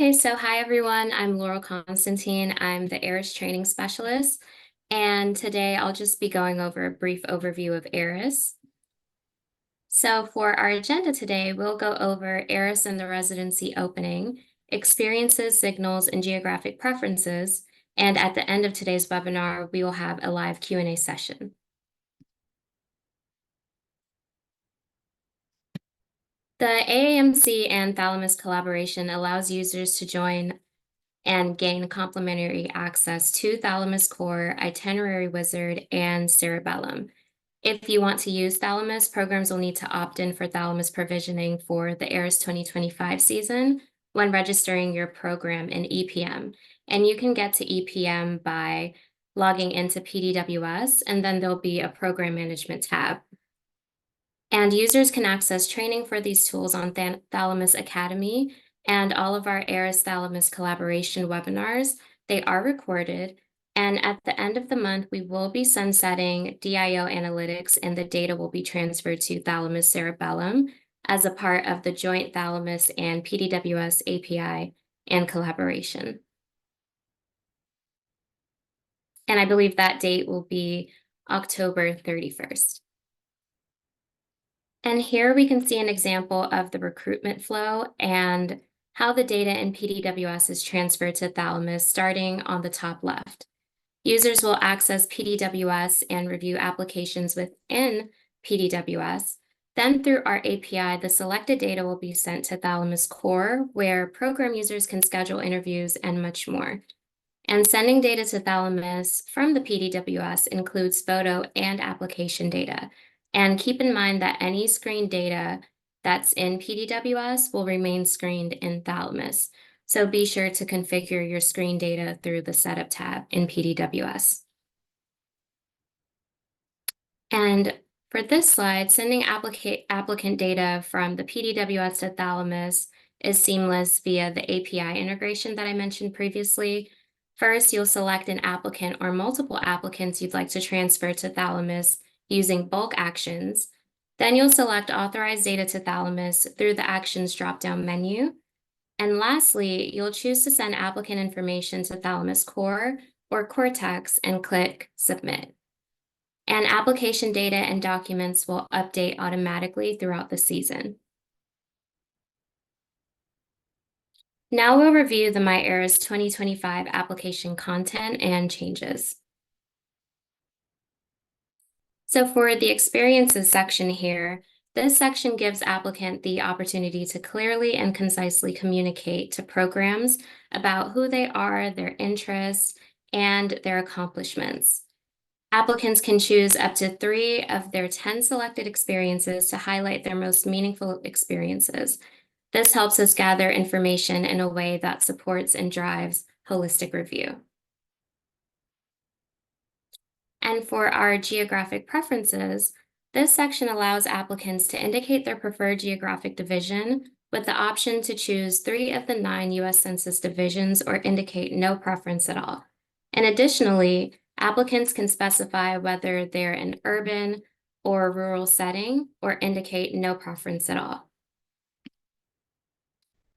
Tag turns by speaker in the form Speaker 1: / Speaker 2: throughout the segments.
Speaker 1: Okay, so hi everyone. I'm Laurel Constantine. I'm the ARAS training specialist, and today I'll just be going over a brief overview of ARAS. So for our agenda today, we'll go over ARAS and the residency opening, experiences, signals, and geographic preferences. And at the end of today's webinar, we will have a live Q&A session. The AAMC and Thalamus collaboration allows users to join and gain complimentary access to Thalamus Core, Itinerary Wizard, and Cerebellum. If you want to use Thalamus, programs will need to opt in for Thalamus provisioning for the ARAS 2025 season when registering your program in EPM. And you can get to EPM by logging into PDWS, and then there'll be a program management tab. And users can access training for these tools on Thalamus Academy, and all of our ARAS Thalamus collaboration webinars. They are recorded, and at the end of the month, we will be sunsetting DIO analytics, and the data will be transferred to Thalamus Cerebellum as a part of the joint Thalamus and PDWS API and collaboration. And I believe that date will be October 31st. And here we can see an example of the recruitment flow and how the data in PDWS is transferred to Thalamus, starting on the top left. Users will access PDWS and review applications within PDWS. Then through our API, the selected data will be sent to Thalamus Core, where program users can schedule interviews and much more. And sending data to Thalamus from the PDWS includes photo and application data. And keep in mind that any screened data that's in PDWS will remain screened in Thalamus. So be sure to configure your screen data through the Setup tab in PDWS. And for this slide, sending applicant data from the PDWS to Thalamus is seamless via the API integration that I mentioned previously. First, you'll select an applicant or multiple applicants you'd like to transfer to Thalamus using bulk actions. Then you'll select Authorize Data to Thalamus through the Actions drop-down menu. And lastly, you'll choose to send applicant information to Thalamus Core or Cortex and click Submit. And application data and documents will update automatically throughout the season. Now we'll review the MyARAS 2025 application content and changes. So for the experiences section here, this section gives applicant the opportunity to clearly and concisely communicate to programs about who they are, their interests, and their accomplishments. Applicants can choose up to 3 of their 10 selected experiences to highlight their most meaningful experiences. This helps us gather information in a way that supports and drives holistic review. And for our geographic preferences, this section allows applicants to indicate their preferred geographic division with the option to choose 3 of the 9 U.S. Census divisions or indicate no preference at all. And additionally, applicants can specify whether they're in urban or rural setting or indicate no preference at all.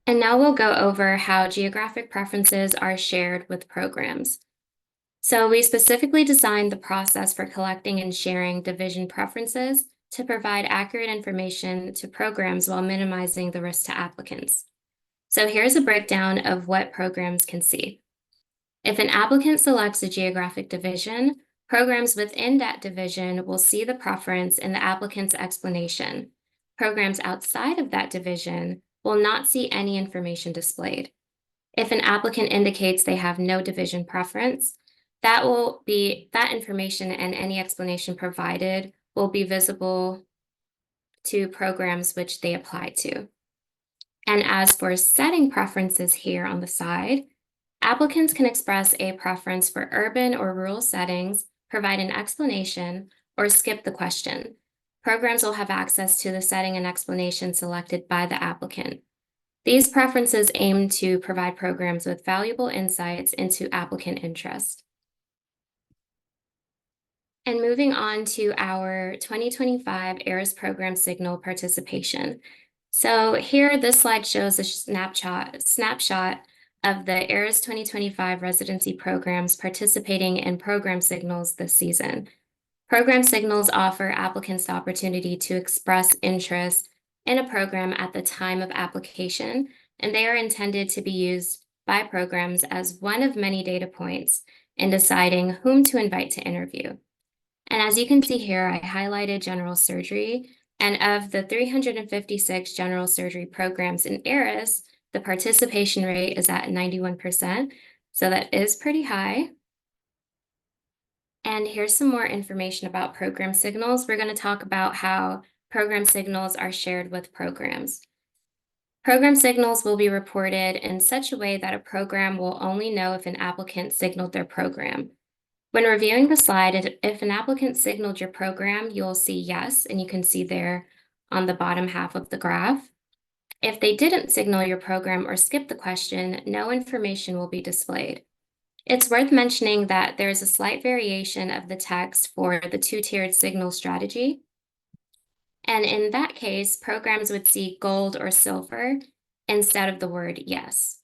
Speaker 1: And now we'll go over how geographic preferences are shared with programs. So we specifically designed the process for collecting and sharing division preferences to provide accurate information to programs while minimizing the risk to applicants. So here's a breakdown of what programs can see. If an applicant selects a geographic division, programs within that division will see the preference in the applicant's explanation. Programs outside of that division will not see any information displayed. If an applicant indicates they have no division preference, that information and any explanation provided will be visible to programs which they apply to. And as for setting preferences here on the side, applicants can express a preference for urban or rural settings, provide an explanation, or skip the question. Programs will have access to the setting and explanation selected by the applicant. These preferences aim to provide programs with valuable insights into applicant interest. And moving on to our 2025 ARAS program signal participation. So here, this slide shows a snapshot of the ARAS 2025 residency programs participating in program signals this season. Program signals offer applicants the opportunity to express interest in a program at the time of application, and they are intended to be used by programs as one of many data points in deciding whom to invite to interview. And as you can see here, I highlighted general surgery, and of the 356 general surgery programs in ARAS, the participation rate is at 91%, so that is pretty high. And here's some more information about program signals. We're going to talk about how program signals are shared with programs. Program signals will be reported in such a way that a program will only know if an applicant signaled their program. When reviewing the slide, if an applicant signaled your program, you'll see yes, and you can see there on the bottom half of the graph. If they didn't signal your program or skip the question, no information will be displayed. It's worth mentioning that there's a slight variation of the text for the two-tiered signal strategy. And in that case, programs would see gold or silver instead of the word yes.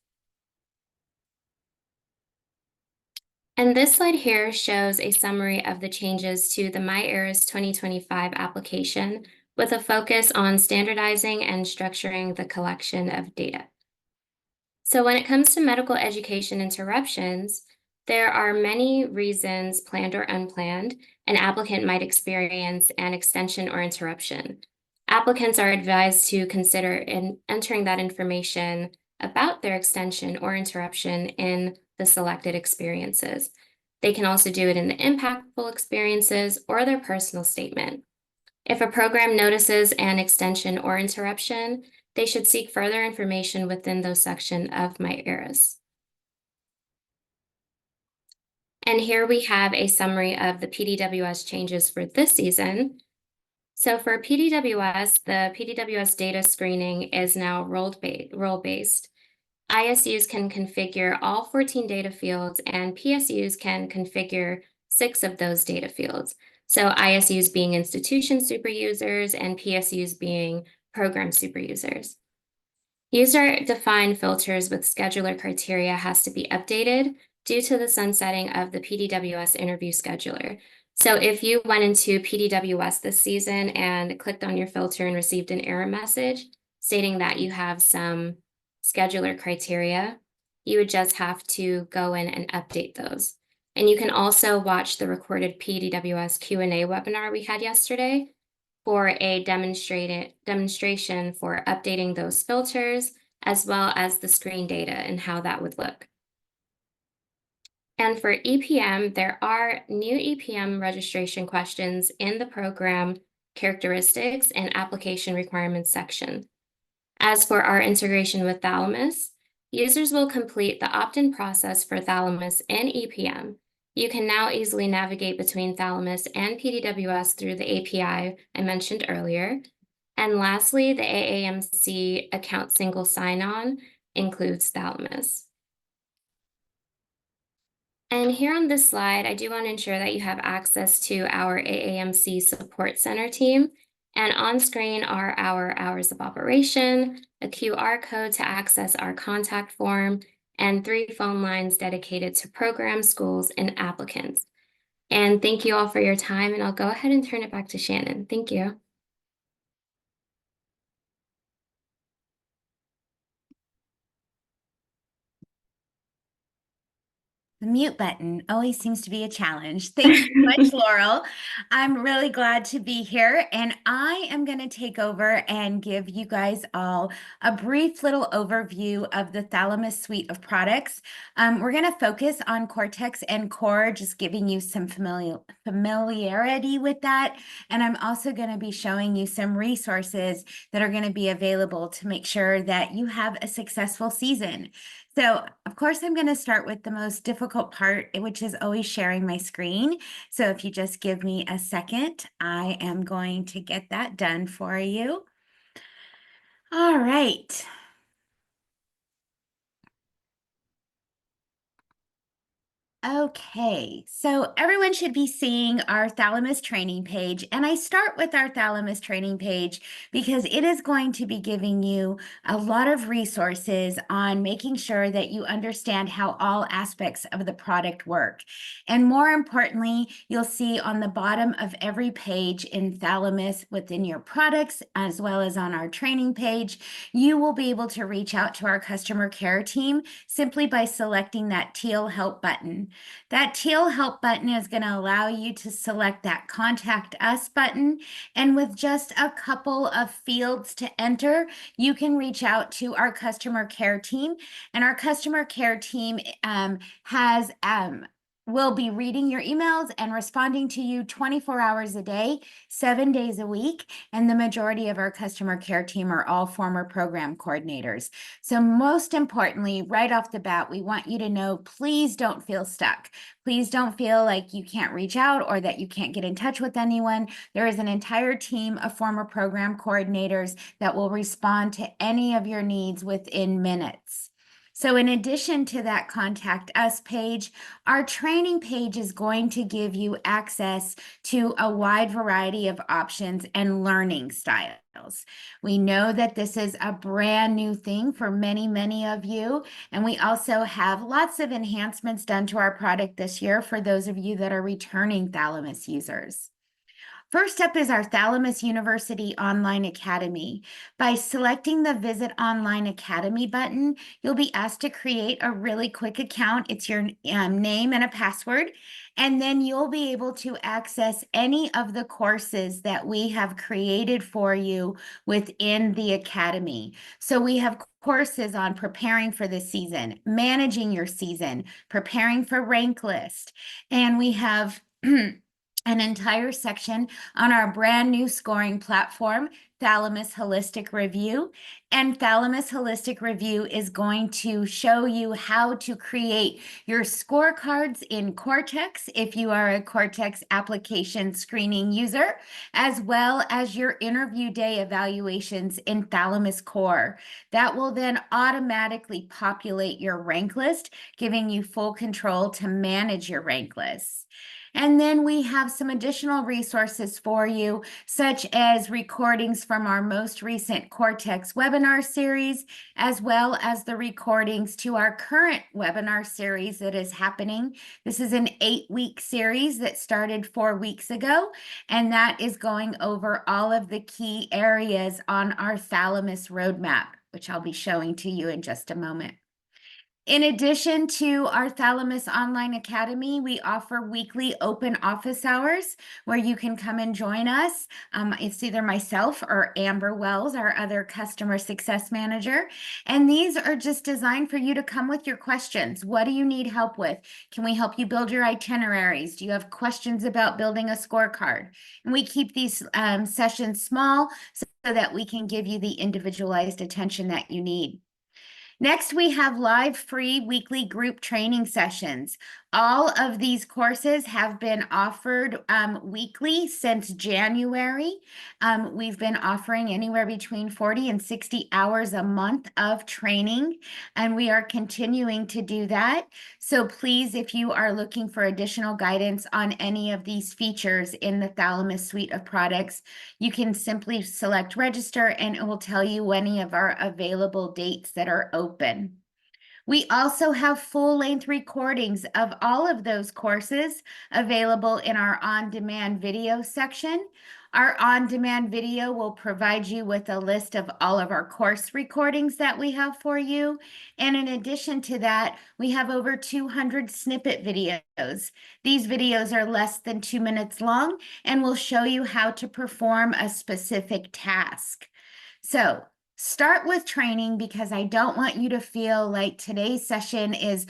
Speaker 1: And this slide here shows a summary of the changes to the MyARAS 2025 application with a focus on standardizing and structuring the collection of data. So when it comes to medical education interruptions, there are many reasons, planned or unplanned, an applicant might experience an extension or interruption. Applicants are advised to consider entering that information about their extension or interruption in the selected experiences. They can also do it in the impactful experiences or their personal statement. If a program notices an extension or interruption, they should seek further information within those sections of MyARAS. And here we have a summary of the PDWS changes for this season. So for PDWS, the PDWS data screening is now role-based. ISUs can configure all 14 data fields, and PSUs can configure 6 of those data fields. So ISUs being institution super users and PSUs being program super users. User-defined filters with scheduler criteria has to be updated due to the sunsetting of the PDWS interview scheduler. So if you went into PDWS this season and clicked on your filter and received an error message stating that you have some scheduler criteria, you would just have to go in and update those. And you can also watch the recorded PDWS Q&A webinar we had yesterday for a demonstration for updating those filters, as well as the screen data and how that would look. And for EPM, there are new EPM registration questions in the program characteristics and application requirements section. As for our integration with Thalamus, users will complete the opt-in process for Thalamus in EPM. You can now easily navigate between Thalamus and PDWS through the API I mentioned earlier. And lastly, the AAMC account single sign-on includes Thalamus. And here on this slide, I do want to ensure that you have access to our AAMC Support Center team. And on screen are our hours of operation, a QR code to access our contact form, and 3 phone lines dedicated to programs, schools, and applicants. And thank you all for your time, and I'll go ahead and turn it back to Shannon. Thank you.
Speaker 2: The mute button always seems to be a challenge. Thank you so much, Laurel. I'm really glad to be here, and I am going to take over and give you guys all a brief little overview of the Thalamus suite of products. We're going to focus on Cortex and Core, just giving you some familiarity with that. And I'm also going to be showing you some resources that are going to be available to make sure that you have a successful season. So, of course, I'm going to start with the most difficult part, which is always sharing my screen. So if you just give me a second, I am going to get that done for you. All right. Okay, so everyone should be seeing our Thalamus training page, and I start with our Thalamus training page because it is going to be giving you a lot of resources on making sure that you understand how all aspects of the product work. And more importantly, you'll see on the bottom of every page in Thalamus within your products, as well as on our training page, you will be able to reach out to our customer care team simply by selecting that teal help button. That teal help button is going to allow you to select that contact us button. And with just a couple of fields to enter, you can reach out to our customer care team. And our customer care team will be reading your emails and responding to you 24 hours a day, 7 days a week. And the majority of our customer care team are all former program coordinators. So most importantly, right off the bat, we want you to know, please don't feel stuck. Please don't feel like you can't reach out or that you can't get in touch with anyone. There is an entire team of former program coordinators that will respond to any of your needs within minutes. So in addition to that contact us page, our training page is going to give you access to a wide variety of options and learning styles. We know that this is a brand new thing for many, many of you, and we also have lots of enhancements done to our product this year for those of you that are returning Thalamus users. First up is our Thalamus University Online Academy. By selecting the Visit Online Academy button, you'll be asked to create a really quick account. It's your name and a password, and then you'll be able to access any of the courses that we have created for you within the Academy. So we have courses on preparing for the season, managing your season, preparing for rank list, and we have an entire section on our brand new scoring platform, Thalamus Holistic Review. And Thalamus Holistic Review is going to show you how to create your scorecards in Cortex if you are a Cortex application screening user, as well as your interview day evaluations in Thalamus Core. That will then automatically populate your rank list, giving you full control to manage your rank lists. And then we have some additional resources for you, such as recordings from our most recent Cortex webinar series, as well as the recordings to our current webinar series that is happening. This is an 8-week series that started 4 weeks ago, and that is going over all of the key areas on our Thalamus roadmap, which I'll be showing to you in just a moment. In addition to our Thalamus Online Academy, we offer weekly open office hours where you can come and join us. It's either myself or Amber Wells, our other customer success manager. And these are just designed for you to come with your questions. What do you need help with? Can we help you build your itineraries? Do you have questions about building a scorecard? And we keep these sessions small so that we can give you the individualized attention that you need. Next, we have live free weekly group training sessions. All of these courses have been offered weekly since January. We've been offering anywhere between 40 and 60 hours a month of training, and we are continuing to do that. So please, if you are looking for additional guidance on any of these features in the Thalamus suite of products, you can simply select register and it will tell you any of our available dates that are open. We also have full-length recordings of all of those courses available in our on-demand video section. Our on-demand video will provide you with a list of all of our course recordings that we have for you. And in addition to that, we have over 200 snippet videos. These videos are less than 2 minutes long and will show you how to perform a specific task. So start with training because I don't want you to feel like today's session is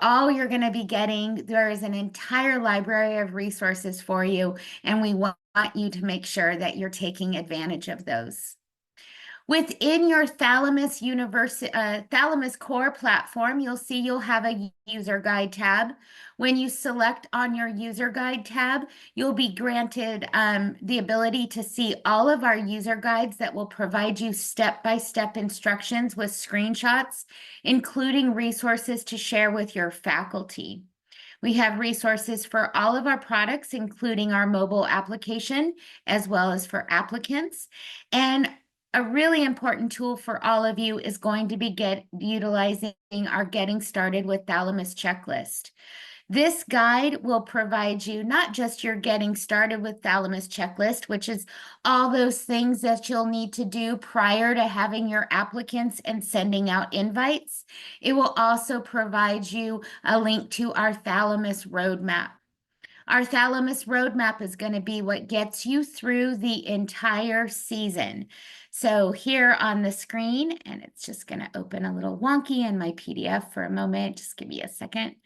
Speaker 2: all you're going to be getting. There is an entire library of resources for you, and we want you to make sure that you're taking advantage of those. Within your Thalamus Core platform, you'll have a user guide tab. When you select on your user guide tab, you'll be granted the ability to see all of our user guides that will provide you step-by-step instructions with screenshots, including resources to share with your faculty. We have resources for all of our products, including our mobile application, as well as for applicants. And a really important tool for all of you is going to be utilizing our Getting Started with Thalamus checklist. This guide will provide you not just your Getting Started with Thalamus checklist, which is all those things that you'll need to do prior to having your applicants and sending out invites. It will also provide you a link to our Thalamus roadmap. Our Thalamus roadmap is going to be what gets you through the entire season. So here on the screen, and it's just going to open a little wonky in my PDF for a moment. Just give me a second.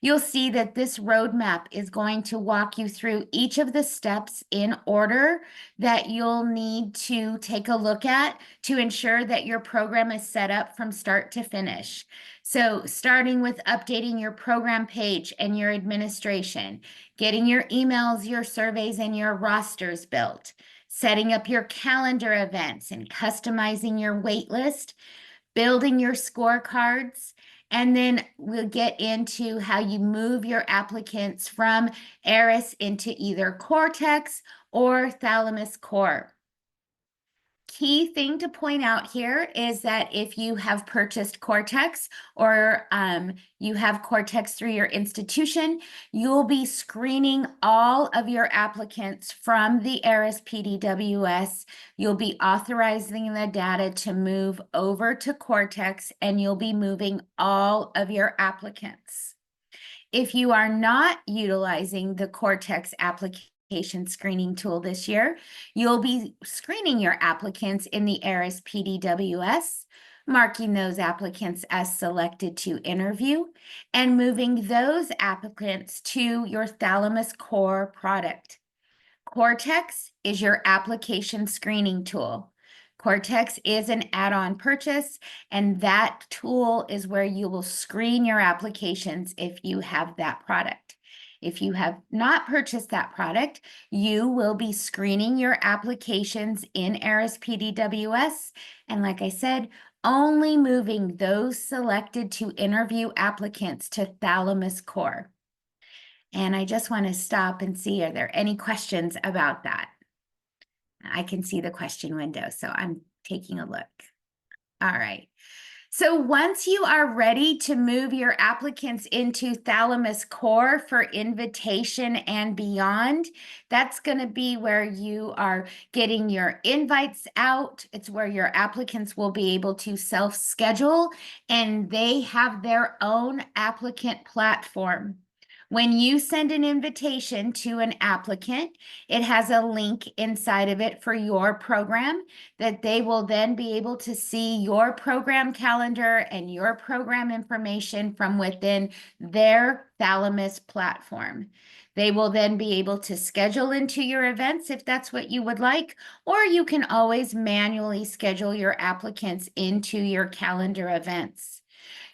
Speaker 2: You'll see that this roadmap is going to walk you through each of the steps in order that you'll need to take a look at to ensure that your program is set up from start to finish. So starting with updating your program page and your administration, getting your emails, your surveys, and your rosters built, setting up your calendar events and customizing your wait list, building your scorecards, and then we'll get into how you move your applicants from ARAS into either Cortex or Thalamus Core. Key thing to point out here is that if you have purchased Cortex or you have Cortex through your institution, you'll be screening all of your applicants from the ARAS PDWS. You'll be authorizing the data to move over to Cortex, and you'll be moving all of your applicants. If you are not utilizing the Cortex application screening tool this year, you'll be screening your applicants in the ARAS PDWS, marking those applicants as selected to interview, and moving those applicants to your Thalamus Core product. Cortex is your application screening tool. Cortex is an add-on purchase, and that tool is where you will screen your applications if you have that product. If you have not purchased that product, you will be screening your applications in ARAS PDWS. And like I said, only moving those selected to interview applicants to Thalamus Core. And I just want to stop and see, are there any questions about that? I can see the question window, so I'm taking a look. All right. So once you are ready to move your applicants into Thalamus Core for invitation and beyond, that's going to be where you are getting your invites out. It's where your applicants will be able to self-schedule, and they have their own applicant platform. When you send an invitation to an applicant, it has a link inside of it for your program that they will then be able to see your program calendar and your program information from within their Thalamus platform. They will then be able to schedule into your events if that's what you would like, or you can always manually schedule your applicants into your calendar events.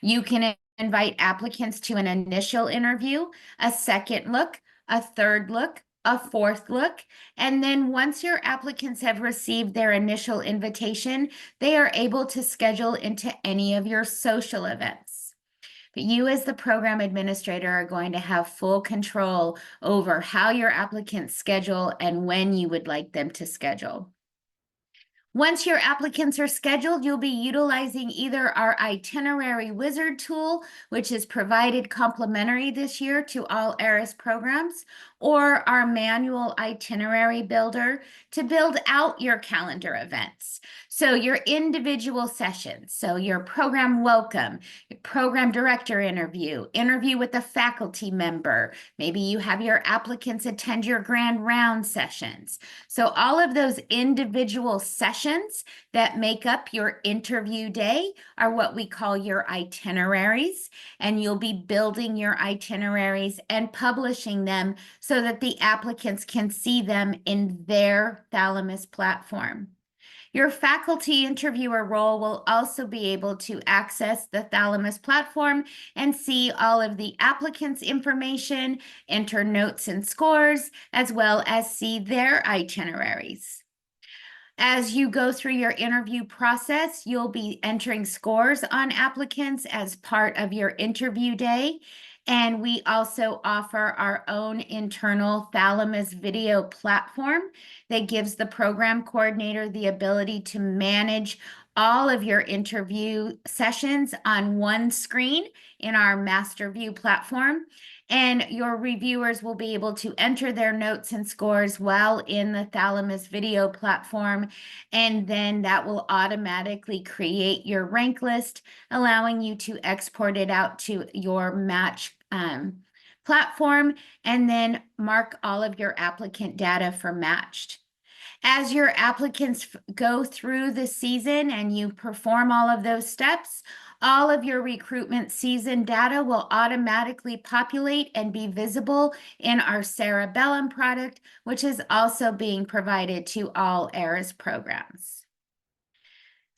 Speaker 2: You can invite applicants to an initial interview, a second look, a third look, a fourth look, and then once your applicants have received their initial invitation, they are able to schedule into any of your social events. But you as the program administrator are going to have full control over how your applicants schedule and when you would like them to schedule. Once your applicants are scheduled, you'll be utilizing either our itinerary wizard tool, which is provided complimentary this year to all ARAS programs, or our manual itinerary builder to build out your calendar events. So your individual sessions, so your program welcome, your program director interview, interview with a faculty member, maybe you have your applicants attend your grand round sessions. So all of those individual sessions that make up your interview day are what we call your itineraries, and you'll be building your itineraries and publishing them so that the applicants can see them in their Thalamus platform. Your faculty interviewer role will also be able to access the Thalamus platform and see all of the applicants' information, enter notes and scores, as well as see their itineraries. As you go through your interview process, you'll be entering scores on applicants as part of your interview day. And we also offer our own internal Thalamus video platform that gives the program coordinator the ability to manage all of your interview sessions on one screen in our master view platform. And your reviewers will be able to enter their notes and scores while in the Thalamus video platform. And then that will automatically create your rank list, allowing you to export it out to your match platform and then mark all of your applicant data for matched. As your applicants go through the season and you perform all of those steps, all of your recruitment season data will automatically populate and be visible in our Cerebellum product, which is also being provided to all ARAS programs.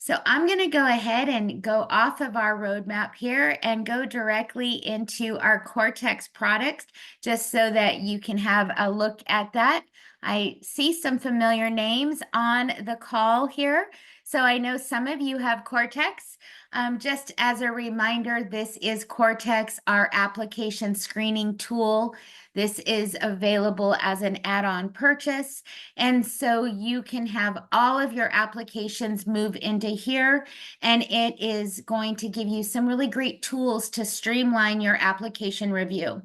Speaker 2: So I'm going to go ahead and go off of our roadmap here and go directly into our Cortex products, just so that you can have a look at that. I see some familiar names on the call here. So I know some of you have Cortex. Just as a reminder, this is Cortex, our application screening tool. This is available as an add-on purchase. And so you can have all of your applications move into here, and it is going to give you some really great tools to streamline your application review.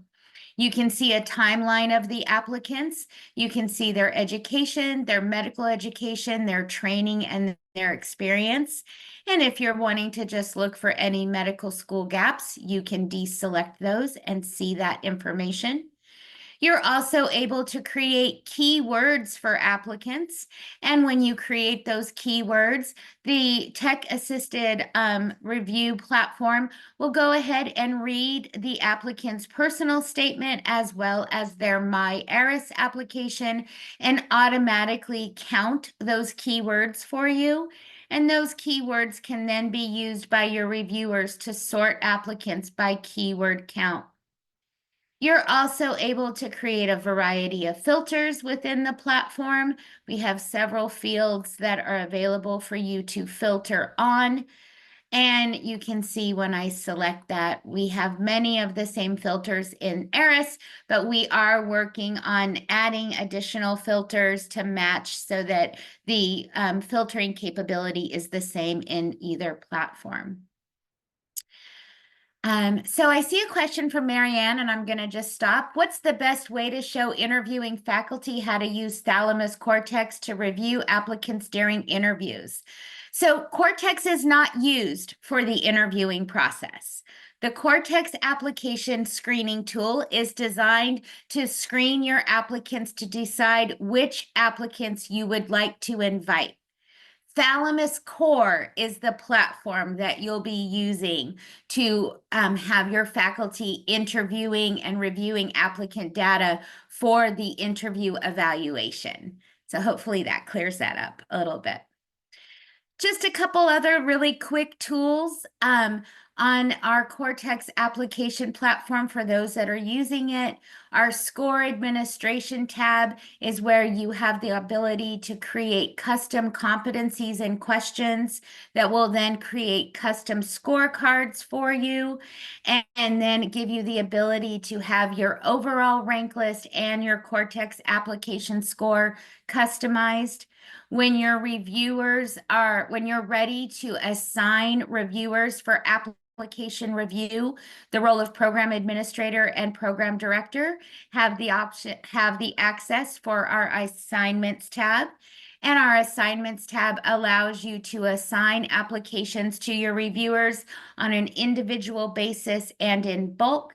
Speaker 2: You can see a timeline of the applicants. You can see their education, their medical education, their training, and their experience. And if you're wanting to just look for any medical school gaps, you can deselect those and see that information. You're also able to create keywords for applicants. And when you create those keywords, the tech-assisted review platform will go ahead and read the applicant's personal statement as well as their My ARAS application and automatically count those keywords for you. And those keywords can then be used by your reviewers to sort applicants by keyword count. You're also able to create a variety of filters within the platform. We have several fields that are available for you to filter on. And you can see when I select that, we have many of the same filters in ARAS, but we are working on adding additional filters to match so that the filtering capability is the same in either platform. So I see a question from Marianne, and I'm going to just stop. What's the best way to show interviewing faculty how to use Thalamus Cortex to review applicants during interviews? So Cortex is not used for the interviewing process. The Cortex application screening tool is designed to screen your applicants to decide which applicants you would like to invite. Thalamus Core is the platform that you'll be using to have your faculty interviewing and reviewing applicant data for the interview evaluation. So hopefully that clears that up a little bit. Just a couple other really quick tools on our Cortex application platform for those that are using it. Our score administration tab is where you have the ability to create custom competencies and questions that will then create custom scorecards for you, and then give you the ability to have your overall rank list and your Cortex application score customized. When you're ready to assign reviewers for application review, the role of program administrator and program director have the access for our assignments tab. And our assignments tab allows you to assign applications to your reviewers on an individual basis and in bulk,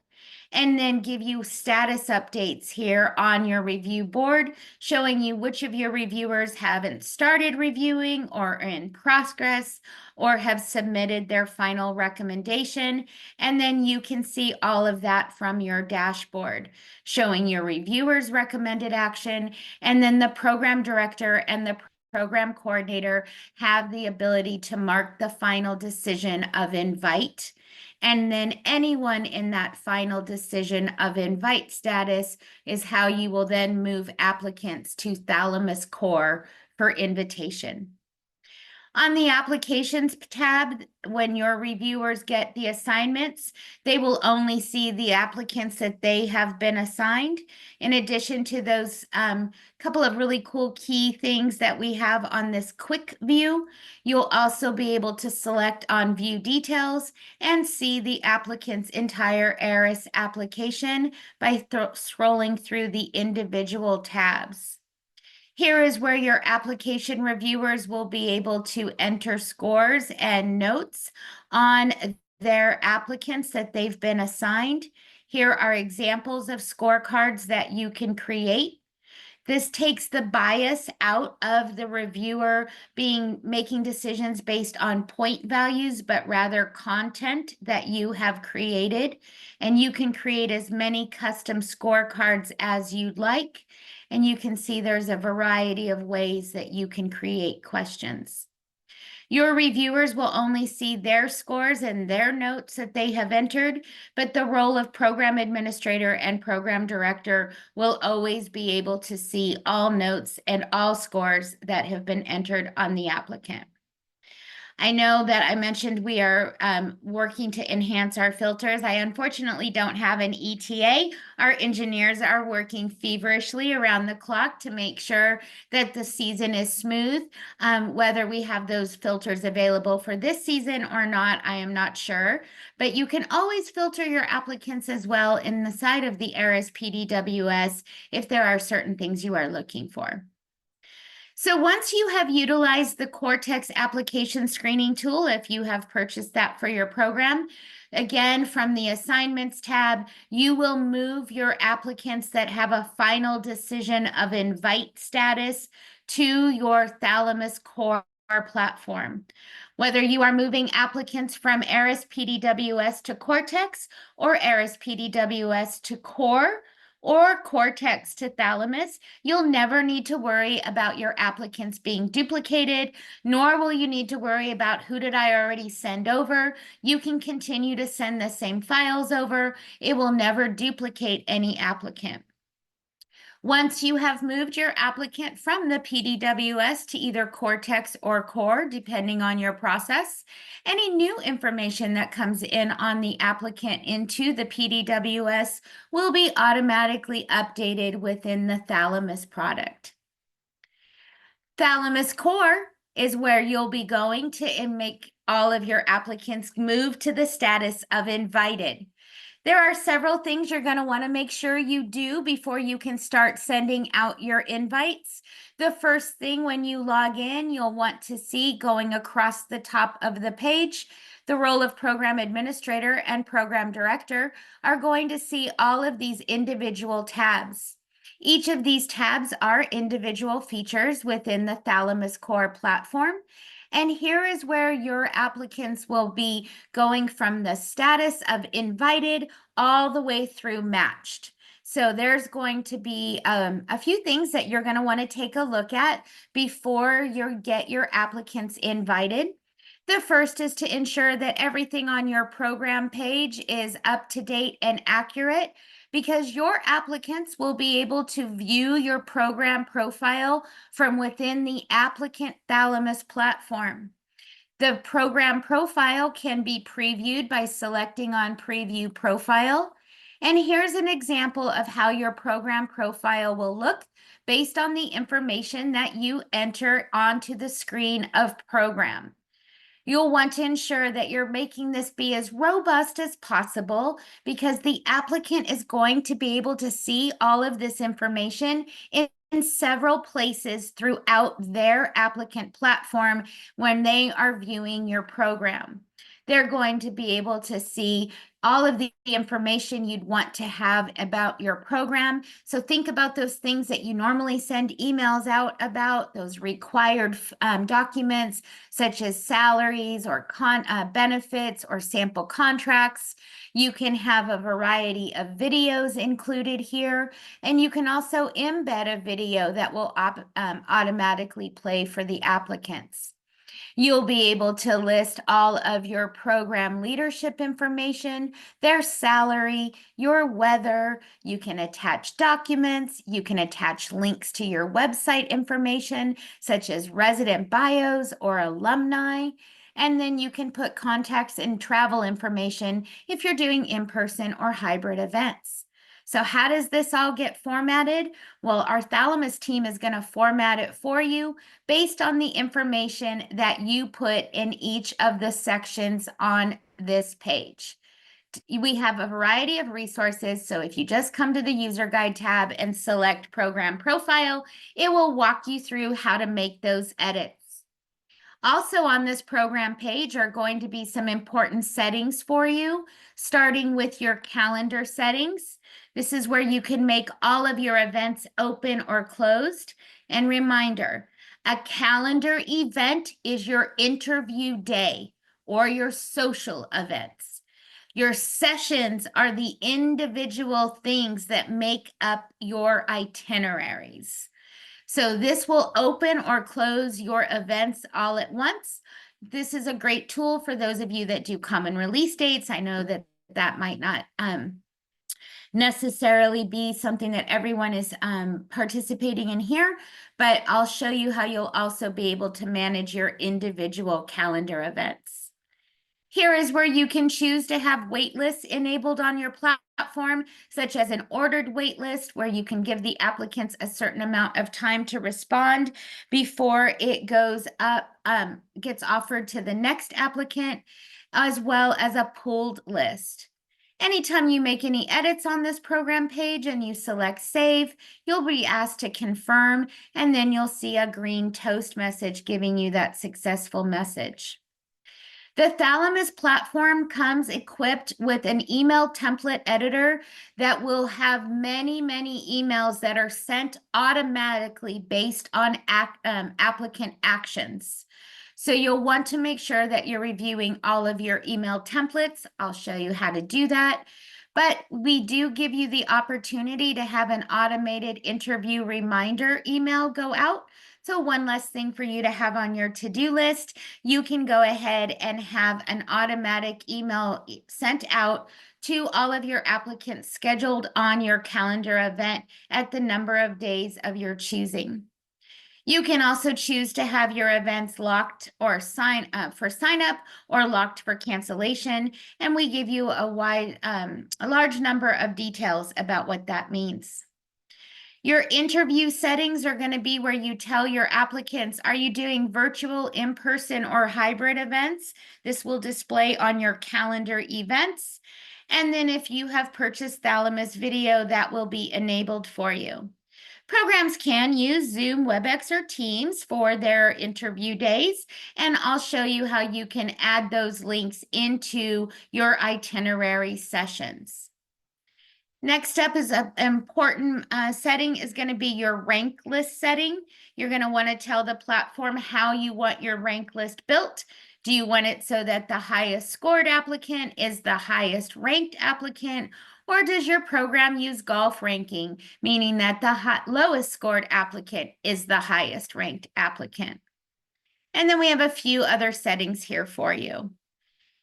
Speaker 2: and then give you status updates here on your review board, showing you which of your reviewers haven't started reviewing or are in progress or have submitted their final recommendation. And then you can see all of that from your dashboard, showing your reviewers' recommended action, and then the program director and the program coordinator have the ability to mark the final decision of invite. And then anyone in that final decision of invite status is how you will then move applicants to Thalamus Core for invitation. On the applications tab, when your reviewers get the assignments, they will only see the applicants that they have been assigned. In addition to those couple of really cool key things that we have on this quick view, you'll also be able to select on view details and see the applicant's entire ARAS application by scrolling through the individual tabs. Here is where your application reviewers will be able to enter scores and notes on their applicants that they've been assigned. Here are examples of scorecards that you can create. This takes the bias out of the reviewer making decisions based on point values, but rather content that you have created. And you can create as many custom scorecards as you'd like. And you can see there's a variety of ways that you can create questions. Your reviewers will only see their scores and their notes that they have entered, but the role of program administrator and program director will always be able to see all notes and all scores that have been entered on the applicant. I know that I mentioned we are working to enhance our filters. I unfortunately don't have an ETA. Our engineers are working feverishly around the clock to make sure that the season is smooth. Whether we have those filters available for this season or not, I am not sure. But you can always filter your applicants as well in the side of the ARAS PDWS if there are certain things you are looking for. So once you have utilized the Cortex application screening tool, if you have purchased that for your program, again, from the assignments tab, you will move your applicants that have a final decision of invite status to your Thalamus core platform. Whether you are moving applicants from ARAS PDWS to Cortex or ARAS PDWS to Core, or Cortex to Thalamus, you'll never need to worry about your applicants being duplicated, nor will you need to worry about who did I already send over. You can continue to send the same files over. It will never duplicate any applicant. Once you have moved your applicant from the PDWS to either Cortex or Core, depending on your process, any new information that comes in on the applicant into the PDWS will be automatically updated within the Thalamus product. Thalamus Core is where you'll be going to make all of your applicants move to the status of invited. There are several things you're going to want to make sure you do before you can start sending out your invites. The first thing when you log in, you'll want to see going across the top of the page, the role of program administrator and program director are going to see all of these individual tabs. Each of these tabs are individual features within the Thalamus Core platform. And here is where your applicants will be going from the status of invited all the way through matched. So there's going to be a few things that you're going to want to take a look at before you get your applicants invited. The first is to ensure that everything on your program page is up to date and accurate, because your applicants will be able to view your program profile from within the applicant Thalamus platform. The program profile can be previewed by selecting on Preview Profile. And here's an example of how your program profile will look based on the information that you enter onto the screen of program. You'll want to ensure that you're making this be as robust as possible, because the applicant is going to be able to see all of this information in several places throughout their applicant platform when they are viewing your program. They're going to be able to see all of the information you'd want to have about your program. So think about those things that you normally send emails out about, those required documents such as salaries or benefits or sample contracts. You can have a variety of videos included here, and you can also embed a video that will automatically play for the applicants. You'll be able to list all of your program leadership information, their salary, your weather. You can attach documents. You can attach links to your website information, such as resident bios or alumni. And then you can put contacts and travel information if you're doing in-person or hybrid events. So how does this all get formatted? Well, our Thalamus team is going to format it for you based on the information that you put in each of the sections on this page. We have a variety of resources, so if you just come to the user guide tab and select program profile, it will walk you through how to make those edits. Also on this program page are going to be some important settings for you, starting with your calendar settings. This is where you can make all of your events open or closed. And reminder, a calendar event is your interview day or your social events. Your sessions are the individual things that make up your itineraries. So this will open or close your events all at once. This is a great tool for those of you that do common release dates. I know that that might not necessarily be something that everyone is participating in here, but I'll show you how you'll also be able to manage your individual calendar events. Here is where you can choose to have wait lists enabled on your platform, such as an ordered wait list, where you can give the applicants a certain amount of time to respond before it goes up, gets offered to the next applicant, as well as a pooled list. Anytime you make any edits on this program page and you select save, you'll be asked to confirm, and then you'll see a green toast message giving you that successful message. The Thalamus platform comes equipped with an email template editor that will have many, many emails that are sent automatically based on applicant actions. So you'll want to make sure that you're reviewing all of your email templates. I'll show you how to do that. But we do give you the opportunity to have an automated interview reminder email go out. So one less thing for you to have on your to-do list. You can go ahead and have an automatic email sent out to all of your applicants scheduled on your calendar event at the number of days of your choosing. You can also choose to have your events locked or sign up or locked for cancellation. And we give you a large number of details about what that means. Your interview settings are going to be where you tell your applicants, are you doing virtual, in-person, or hybrid events? This will display on your calendar events. And then if you have purchased Thalamus video, that will be enabled for you. Programs can use Zoom, WebEx, or Teams for their interview days, and I'll show you how you can add those links into your itinerary sessions. Next up is an important setting is going to be your rank list setting. You're going to want to tell the platform how you want your rank list built. Do you want it so that the highest scored applicant is the highest ranked applicant? Or does your program use golf ranking, meaning that the lowest scored applicant is the highest ranked applicant? And then we have a few other settings here for you.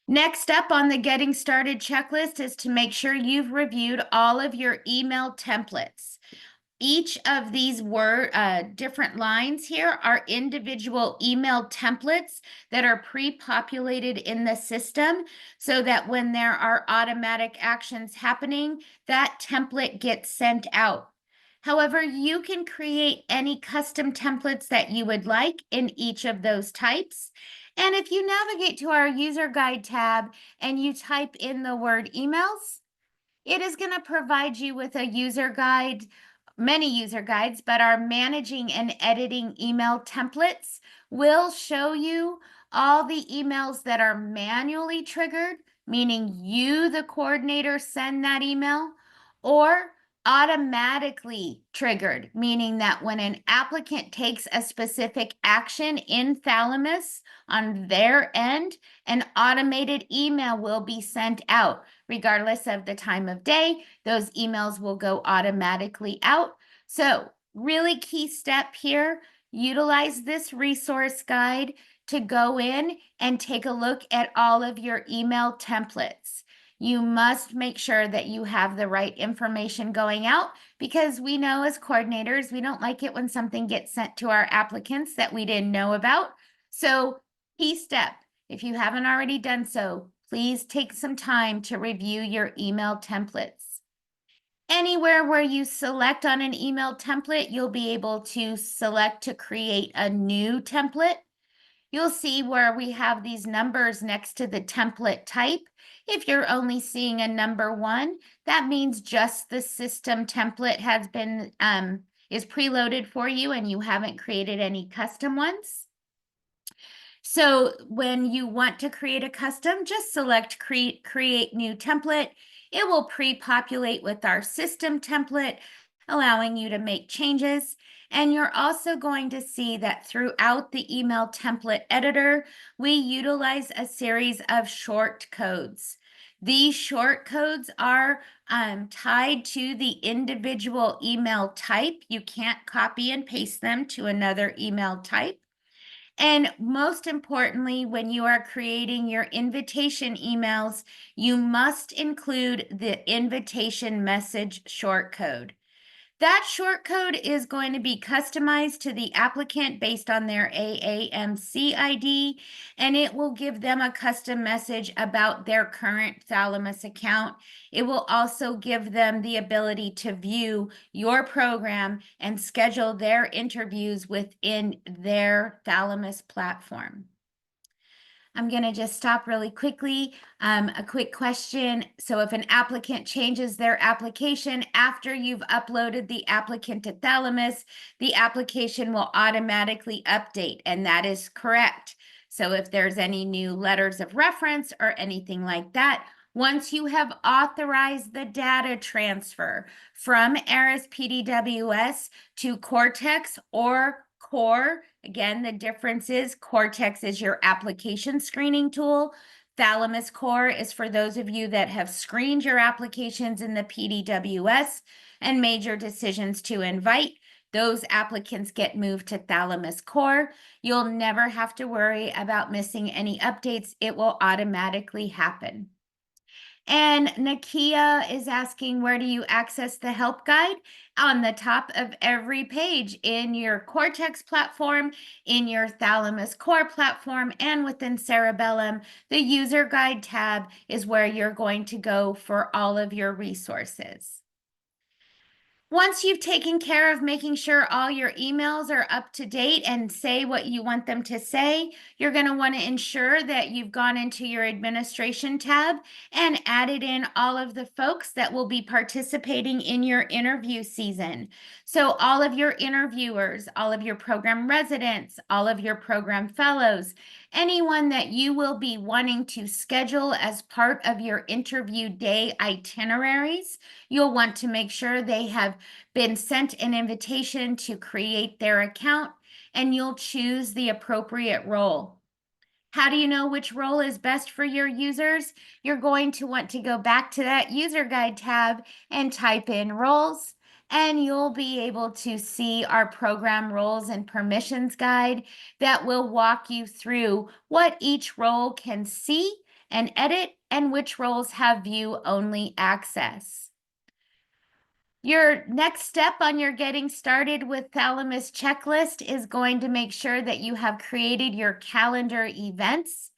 Speaker 2: Next up on the Getting Started checklist is to make sure you've reviewed all of your email templates. Each of these different lines here are individual email templates that are pre-populated in the system so that when there are automatic actions happening, that template gets sent out. However, you can create any custom templates that you would like in each of those types. And if you navigate to our user guide tab and you type in the word emails, it is going to provide you with a user guide, many user guides, but our managing and editing email templates will show you all the emails that are manually triggered, meaning you, the coordinator, send that email, or automatically triggered, meaning that when an applicant takes a specific action in Thalamus on their end, an automated email will be sent out. Regardless of the time of day, those emails will go automatically out. So really key step here, utilize this resource guide to go in and take a look at all of your email templates. You must make sure that you have the right information going out, because we know as coordinators, we don't like it when something gets sent to our applicants that we didn't know about. So, key step, if you haven't already done so, please take some time to review your email templates. Anywhere where you select on an email template, you'll be able to select to create a new template. You'll see where we have these numbers next to the template type. If you're only seeing a number 1, that means just the system template has been is preloaded for you and you haven't created any custom ones. So when you want to create a custom, just select create new template. It will pre-populate with our system template, allowing you to make changes. And you're also going to see that throughout the email template editor, we utilize a series of short codes. These short codes are tied to the individual email type. You can't copy and paste them to another email type. And most importantly, when you are creating your invitation emails, you must include the invitation message shortcode. That shortcode is going to be customized to the applicant based on their AAMC ID, and it will give them a custom message about their current Thalamus account. It will also give them the ability to view your program and schedule their interviews within their Thalamus platform. I'm going to just stop really quickly. A quick question. So if an applicant changes their application after you've uploaded the applicant to Thalamus, the application will automatically update, and that is correct. So if there's any new letters of reference or anything like that, once you have authorized the data transfer from ARAS PDWS to Cortex or Core, again, the difference is Cortex is your application screening tool. Thalamus Core is for those of you that have screened your applications in the PDWS and made your decisions to invite. Those applicants get moved to Thalamus Core. You'll never have to worry about missing any updates. It will automatically happen. And Nakia is asking, where do you access the help guide? On the top of every page in your Cortex platform, in your Thalamus Core platform, and within Cerebellum, the user guide tab is where you're going to go for all of your resources. Once you've taken care of making sure all your emails are up to date and say what you want them to say, you're going to want to ensure that you've gone into your administration tab and added in all of the folks that will be participating in your interview season. So all of your interviewers, all of your program residents, all of your program fellows, anyone that you will be wanting to schedule as part of your interview day itineraries, you'll want to make sure they have been sent an invitation to create their account, and you'll choose the appropriate role. How do you know which role is best for your users? You're going to want to go back to that user guide tab and type in roles, and you'll be able to see our program roles and permissions guide that will walk you through what each role can see and edit and which roles have view only access. Your next step on your getting started with Thalamus checklist is going to make sure that you have created your calendar events.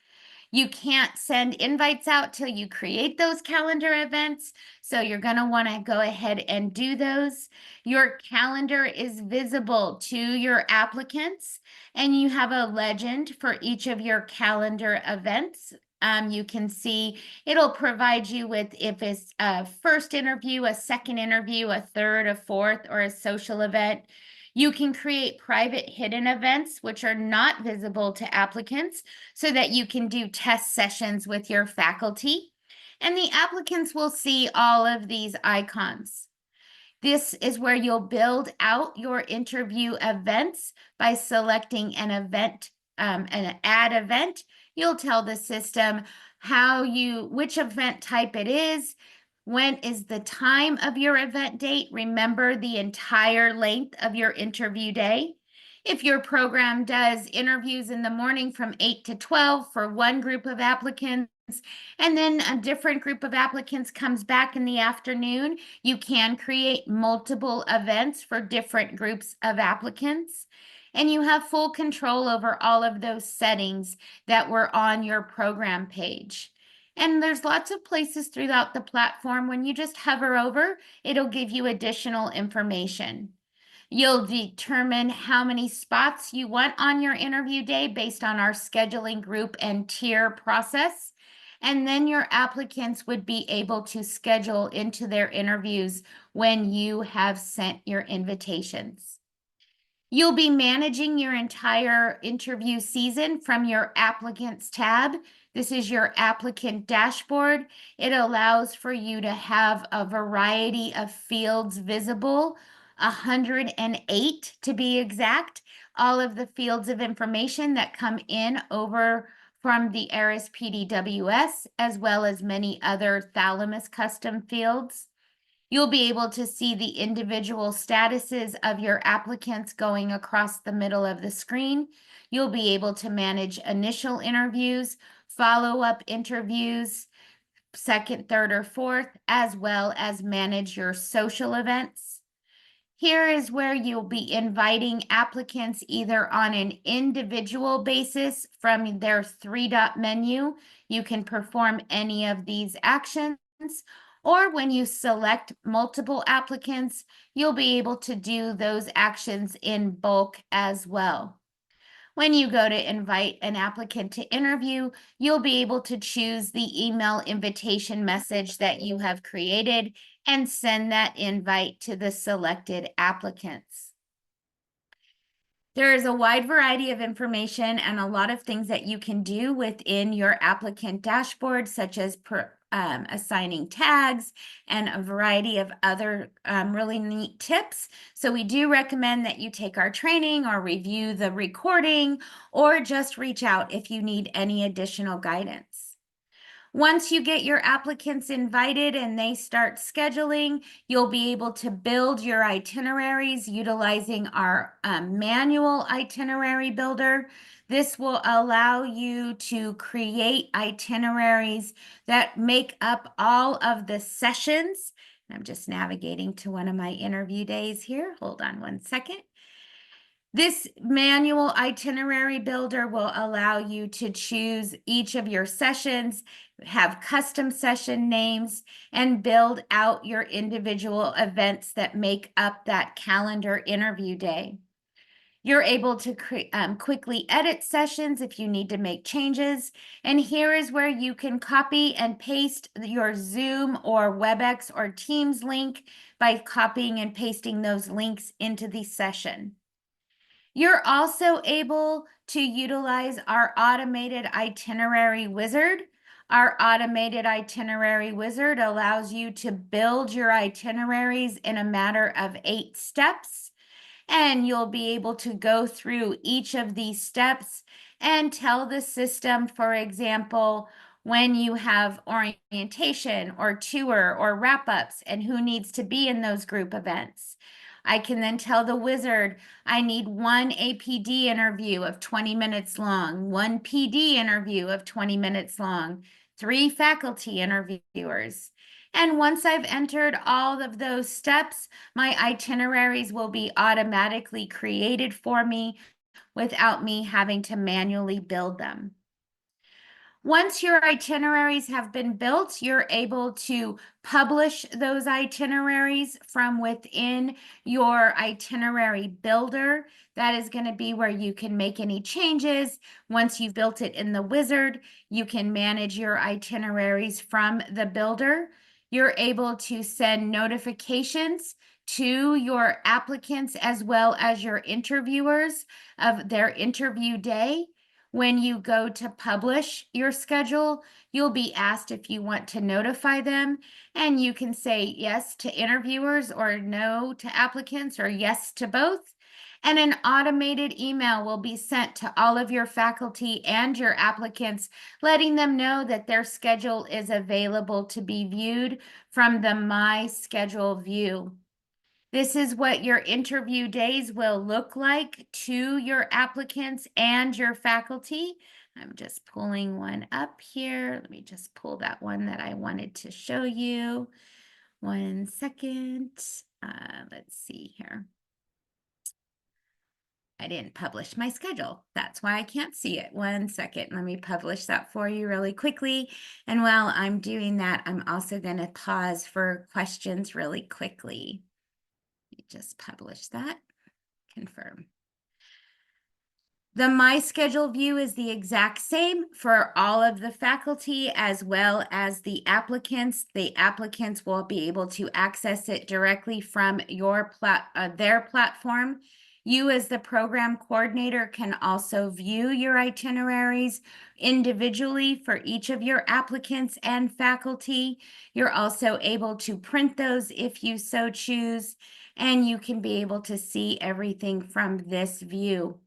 Speaker 2: You can't send invites out till you create those calendar events, so you're going to want to go ahead and do those. Your calendar is visible to your applicants, and you have a legend for each of your calendar events. You can see it'll provide you with if it's a first interview, a second interview, a third, a fourth, or a social event. You can create private hidden events, which are not visible to applicants, so that you can do test sessions with your faculty. And the applicants will see all of these icons. This is where you'll build out your interview events by selecting an event, an add event. You'll tell the system which event type it is, when is the time of your event date. Remember the entire length of your interview day. If your program does interviews in the morning from 8 to 12 for one group of applicants, and then a different group of applicants comes back in the afternoon, you can create multiple events for different groups of applicants. And you have full control over all of those settings that were on your program page. And there's lots of places throughout the platform. When you just hover over, it'll give you additional information. You'll determine how many spots you want on your interview day based on our scheduling group and tier process. And then your applicants would be able to schedule into their interviews when you have sent your invitations. You'll be managing your entire interview season from your applicants tab. This is your applicant dashboard. It allows for you to have a variety of fields visible, 108 to be exact, all of the fields of information that come in over from the ARAS PDWS, as well as many other Thalamus custom fields. You'll be able to see the individual statuses of your applicants going across the middle of the screen. You'll be able to manage initial interviews, follow-up interviews, second, third, or fourth, as well as manage your social events. Here is where you'll be inviting applicants either on an individual basis from their three-dot menu. You can perform any of these actions, or when you select multiple applicants, you'll be able to do those actions in bulk as well. When you go to invite an applicant to interview, you'll be able to choose the email invitation message that you have created and send that invite to the selected applicants. There is a wide variety of information and a lot of things that you can do within your applicant dashboard, such as assigning tags and a variety of other really neat tips. So we do recommend that you take our training or review the recording or just reach out if you need any additional guidance. Once you get your applicants invited and they start scheduling, you'll be able to build your itineraries utilizing our manual itinerary builder. This will allow you to create itineraries that make up all of the sessions. I'm just navigating to one of my interview days here. Hold on one second. This manual itinerary builder will allow you to choose each of your sessions, have custom session names, and build out your individual events that make up that calendar interview day. You're able to quickly edit sessions if you need to make changes. And here is where you can copy and paste your Zoom or WebEx or Teams link by copying and pasting those links into the session. You're also able to utilize our automated itinerary wizard. Our automated itinerary wizard allows you to build your itineraries in a matter of 8 steps, and you'll be able to go through each of these steps and tell the system, for example, when you have orientation or tour or wrap-ups and who needs to be in those group events. I can then tell the wizard, I need one APD interview of 20 minutes long, one PD interview of 20 minutes long, 3 faculty interviewers. And once I've entered all of those steps, my itineraries will be automatically created for me without me having to manually build them. Once your itineraries have been built, you're able to publish those itineraries from within your itinerary builder. That is going to be where you can make any changes. Once you've built it in the wizard, you can manage your itineraries from the builder. You're able to send notifications to your applicants as well as your interviewers of their interview day. When you go to publish your schedule, you'll be asked if you want to notify them, and you can say yes to interviewers or no to applicants or yes to both. And an automated email will be sent to all of your faculty and your applicants, letting them know that their schedule is available to be viewed from the My Schedule view. This is what your interview days will look like to your applicants and your faculty. I'm just pulling one up here. Let me just pull that one that I wanted to show you. 1 second. Let's see here. I didn't publish my schedule. That's why I can't see it. 1 second. Let me publish that for you really quickly. And while I'm doing that, I'm also going to pause for questions really quickly. Let me just publish that. Confirm. The My Schedule view is the exact same for all of the faculty as well as the applicants. The applicants will be able to access it directly from their platform. You as the program coordinator can also view your itineraries individually for each of your applicants and faculty. You're also able to print those if you so choose, and you can be able to see everything from this view.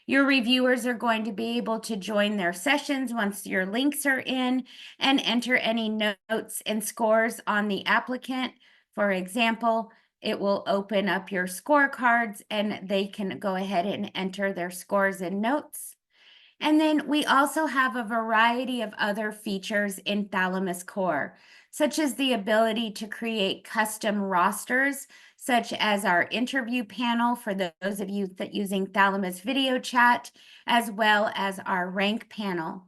Speaker 2: Your reviewers are going to be able to join their sessions once your links are in and enter any notes and scores on the applicant. For example, it will open up your scorecards and they can go ahead and enter their scores and notes. And then we also have a variety of other features in Thalamus Core, such as the ability to create custom rosters, such as our interview panel for those of you that using Thalamus video chat, as well as our rank panel.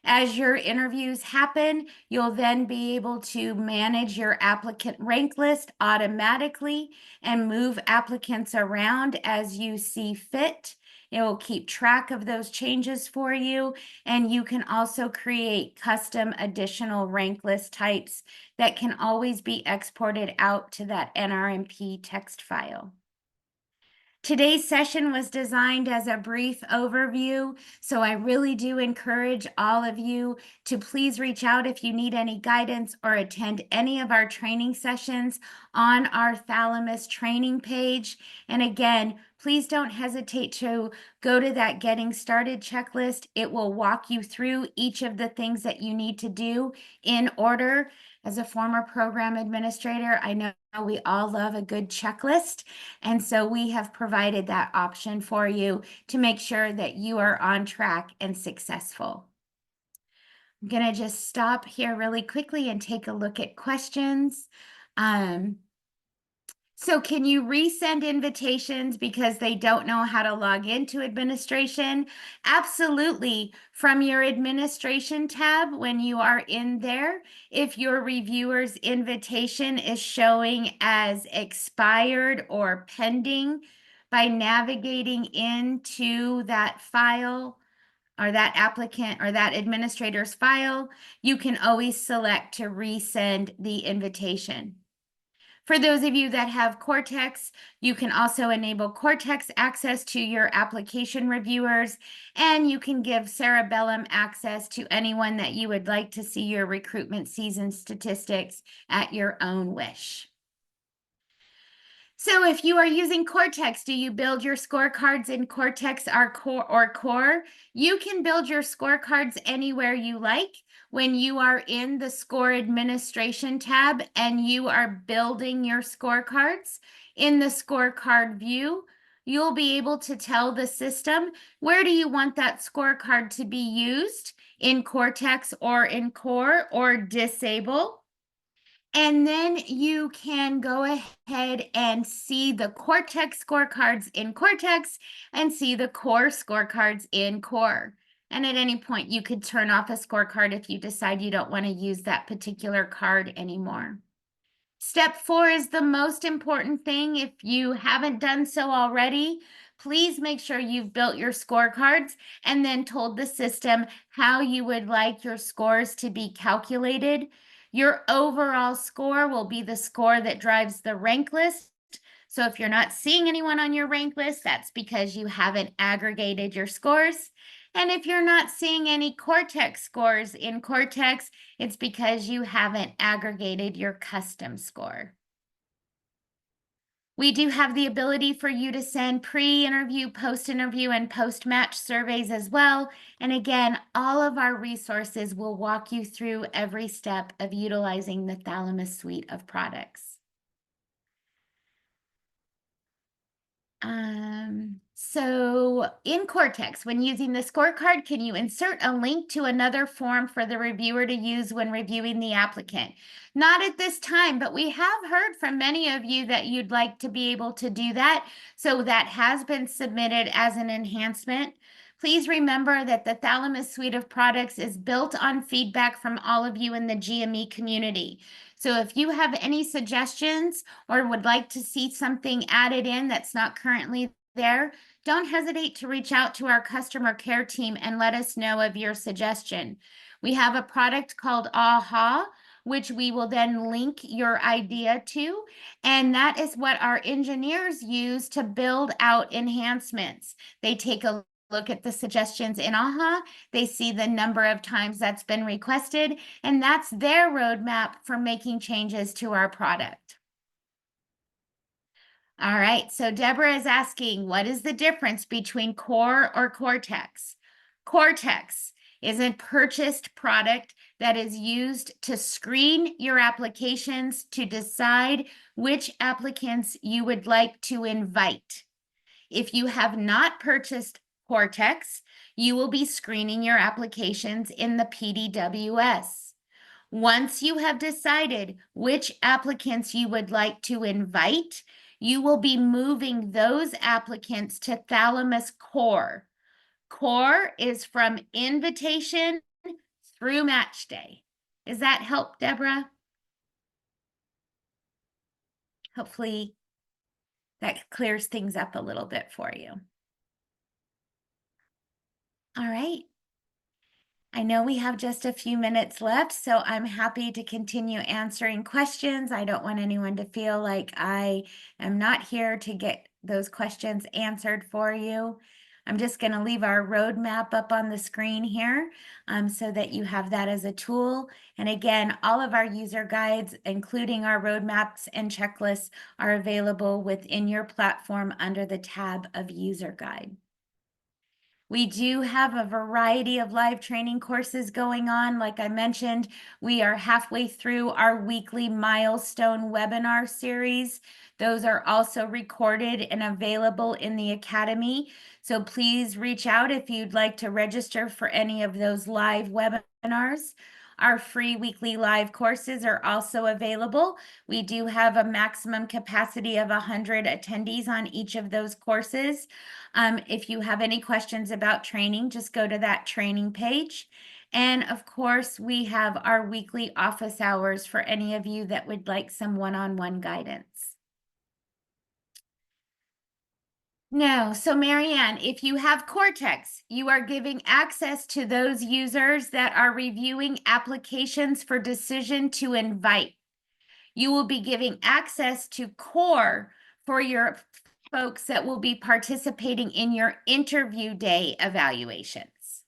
Speaker 2: As your interviews happen, you'll then be able to manage your applicant rank list automatically and move applicants around as you see fit. It will keep track of those changes for you, and you can also create custom additional rank list types that can always be exported out to that NRMP text file. Today's session was designed as a brief overview, so I really do encourage all of you to please reach out if you need any guidance or attend any of our training sessions on our Thalamus training page. And again, please don't hesitate to go to that Getting Started checklist. It will walk you through each of the things that you need to do in order. As a former program administrator, I know we all love a good checklist, and so we have provided that option for you to make sure that you are on track and successful. I'm going to just stop here really quickly and take a look at questions. So can you resend invitations because they don't know how to log into administration? Absolutely. From your administration tab, when you are in there, if your reviewer's invitation is showing as expired or pending, by navigating into that file or that applicant or that administrator's file, you can always select to resend the invitation. For those of you that have Cortex, you can also enable Cortex access to your application reviewers, and you can give Cerebellum access to anyone that you would like to see your recruitment season statistics at your own wish. So if you are using Cortex, do you build your scorecards in Cortex or Core? You can build your scorecards anywhere you like. When you are in the Score Administration tab and you are building your scorecards, in the scorecard view, you'll be able to tell the system, where do you want that scorecard to be used, in Cortex or in Core, or disable. And then you can go ahead and see the Cortex scorecards in Cortex and see the Core scorecards in Core. And at any point, you could turn off a scorecard if you decide you don't want to use that particular card anymore. Step 4 is the most important thing. If you haven't done so already, please make sure you've built your scorecards and then told the system how you would like your scores to be calculated. Your overall score will be the score that drives the rank list. So if you're not seeing anyone on your rank list, that's because you haven't aggregated your scores. And if you're not seeing any Cortex scores in Cortex, it's because you haven't aggregated your custom score. We do have the ability for you to send pre-interview, post-interview, and post-match surveys as well. And again, all of our resources will walk you through every step of utilizing the Thalamus suite of products. So in Cortex, when using the scorecard, can you insert a link to another form for the reviewer to use when reviewing the applicant? Not at this time, but we have heard from many of you that you'd like to be able to do that. So that has been submitted as an enhancement. Please remember that the Thalamus suite of products is built on feedback from all of you in the GME community. So if you have any suggestions or would like to see something added in that's not currently there, don't hesitate to reach out to our customer care team and let us know of your suggestion. We have a product called AHA, which we will then link your idea to, and that is what our engineers use to build out enhancements. They take a look at the suggestions in AHA, they see the number of times that's been requested, and that's their roadmap for making changes to our product. All right, so Deborah is asking, what is the difference between Core or Cortex? Cortex is a purchased product that is used to screen your applications to decide which applicants you would like to invite. If you have not purchased Cortex, you will be screening your applications in the PDWS. Once you have decided which applicants you would like to invite, you will be moving those applicants to Thalamus Core. Core is from invitation through match day. Does that help, Deborah? Hopefully that clears things up a little bit for you. All right. I know we have just a few minutes left, so I'm happy to continue answering questions. I don't want anyone to feel like I am not here to get those questions answered for you. I'm just going to leave our roadmap up on the screen here so that you have that as a tool. And again, all of our user guides, including our roadmaps and checklists, are available within your platform under the tab of User Guide. We do have a variety of live training courses going on. Like I mentioned, we are halfway through our weekly milestone webinar series. Those are also recorded and available in the Academy. So please reach out if you'd like to register for any of those live webinars. Our free weekly live courses are also available. We do have a maximum capacity of 100 attendees on each of those courses. If you have any questions about training, just go to that training page. And of course, we have our weekly office hours for any of you that would like some one-on-one guidance. No, so Marianne, if you have Cortex, you are giving access to those users that are reviewing applications for decision to invite. You will be giving access to Core for your folks that will be participating in your interview day evaluations. Is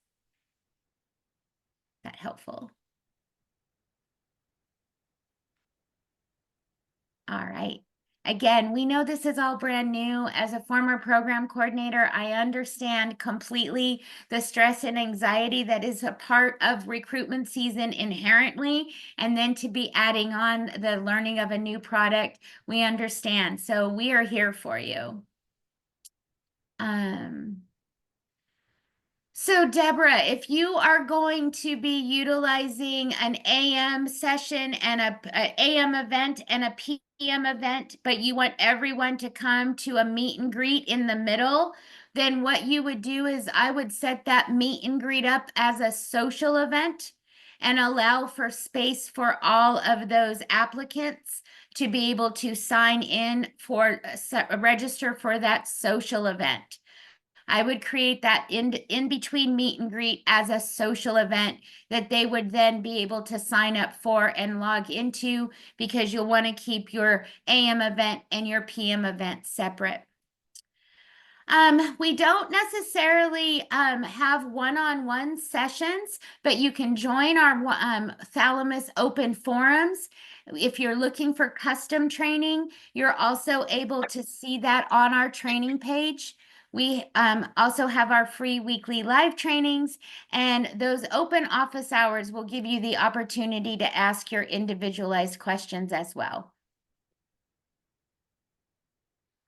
Speaker 2: that helpful? All right. Again, we know this is all brand new. As a former program coordinator, I understand completely the stress and anxiety that is a part of recruitment season inherently. And then to be adding on the learning of a new product, we understand. So we are here for you. So Deborah, if you are going to be utilizing an AM session and a AM event and a PM event, but you want everyone to come to a meet and greet in the middle, then what you would do is I would set that meet and greet up as a social event and allow for space for all of those applicants to be able to sign in for register for that social event. I would create that in between meet and greet as a social event that they would then be able to sign up for and log into, because you'll want to keep your AM event and your PM event separate. We don't necessarily have one-on-one sessions, but you can join our Thalamus open forums. If you're looking for custom training, you're also able to see that on our training page. We also have our free weekly live trainings, and those open office hours will give you the opportunity to ask your individualized questions as well.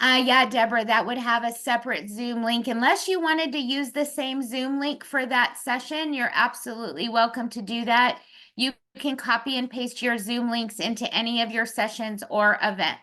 Speaker 2: Yeah, Deborah, that would have a separate Zoom link. Unless you wanted to use the same Zoom link for that session, you're absolutely welcome to do that. You can copy and paste your Zoom links into any of your sessions or events.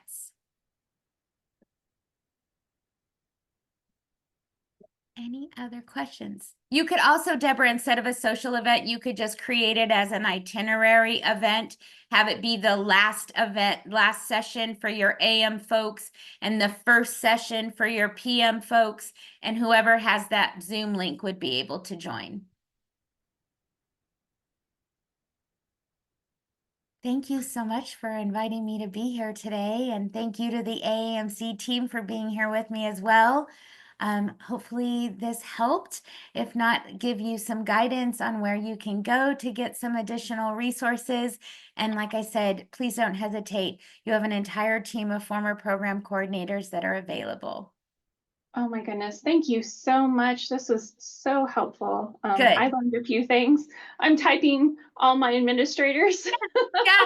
Speaker 2: Any other questions? You could also, Deborah, instead of a social event, you could just create it as an itinerary event, have it be the last event, last session for your AM folks and the first session for your PM folks, and whoever has that Zoom link would be able to join. Thank you so much for inviting me to be here today, and thank you to the AAMC team for being here with me as well. Hopefully this helped. If not, give you some guidance on where you can go to get some additional resources. And like I said, please don't hesitate. You have an entire team of former program coordinators that are available.
Speaker 3: Oh my goodness, thank you so much. This was so helpful. I
Speaker 2: Good.
Speaker 3: learned a few things. I'm typing all my administrators.
Speaker 2: Yeah.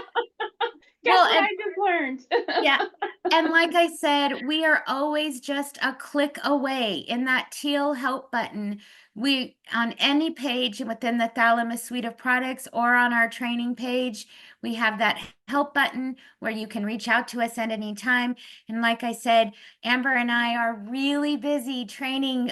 Speaker 3: Guess
Speaker 2: Well,
Speaker 3: what
Speaker 2: and
Speaker 3: I just learned?
Speaker 2: yeah. And like I said, we are always just a click away in that teal help button. We on any page within the Thalamus suite of products or on our training page, we have that help button where you can reach out to us at any time. And like I said, Amber and I are really busy training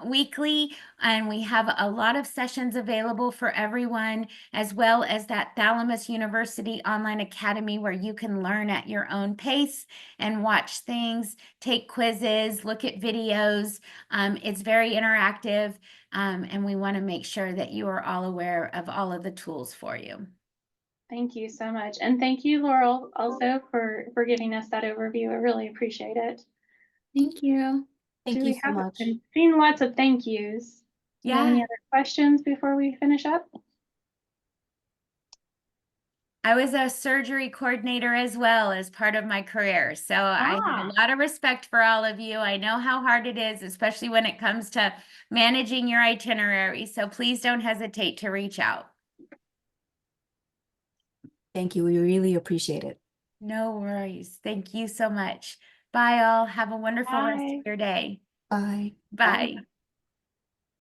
Speaker 2: weekly, and we have a lot of sessions available for everyone, as well as that Thalamus University Online Academy where you can learn at your own pace and watch things, take quizzes, look at videos. It's very interactive, and we want to make sure that you are all aware of all of the tools for you.
Speaker 3: Thank you so much. And thank you, Laurel, also for giving us that overview. I really appreciate it.
Speaker 1: Thank you.
Speaker 3: Do
Speaker 4: Thank you
Speaker 3: we
Speaker 4: so
Speaker 3: have,
Speaker 4: much.
Speaker 3: I'm seeing lots of thank yous. Do you have any
Speaker 2: Yeah,
Speaker 3: other questions before we finish up?
Speaker 2: I was a surgery coordinator as well as part of my career. So I have a lot of respect for all of you. I know how hard it is, especially when it comes to managing your itinerary. So please don't hesitate to reach out.
Speaker 4: Thank you. We really appreciate it.
Speaker 2: No worries. Thank you so much. Bye all. Have a wonderful rest of
Speaker 3: Bye.
Speaker 2: your day.
Speaker 4: Bye.
Speaker 2: Bye.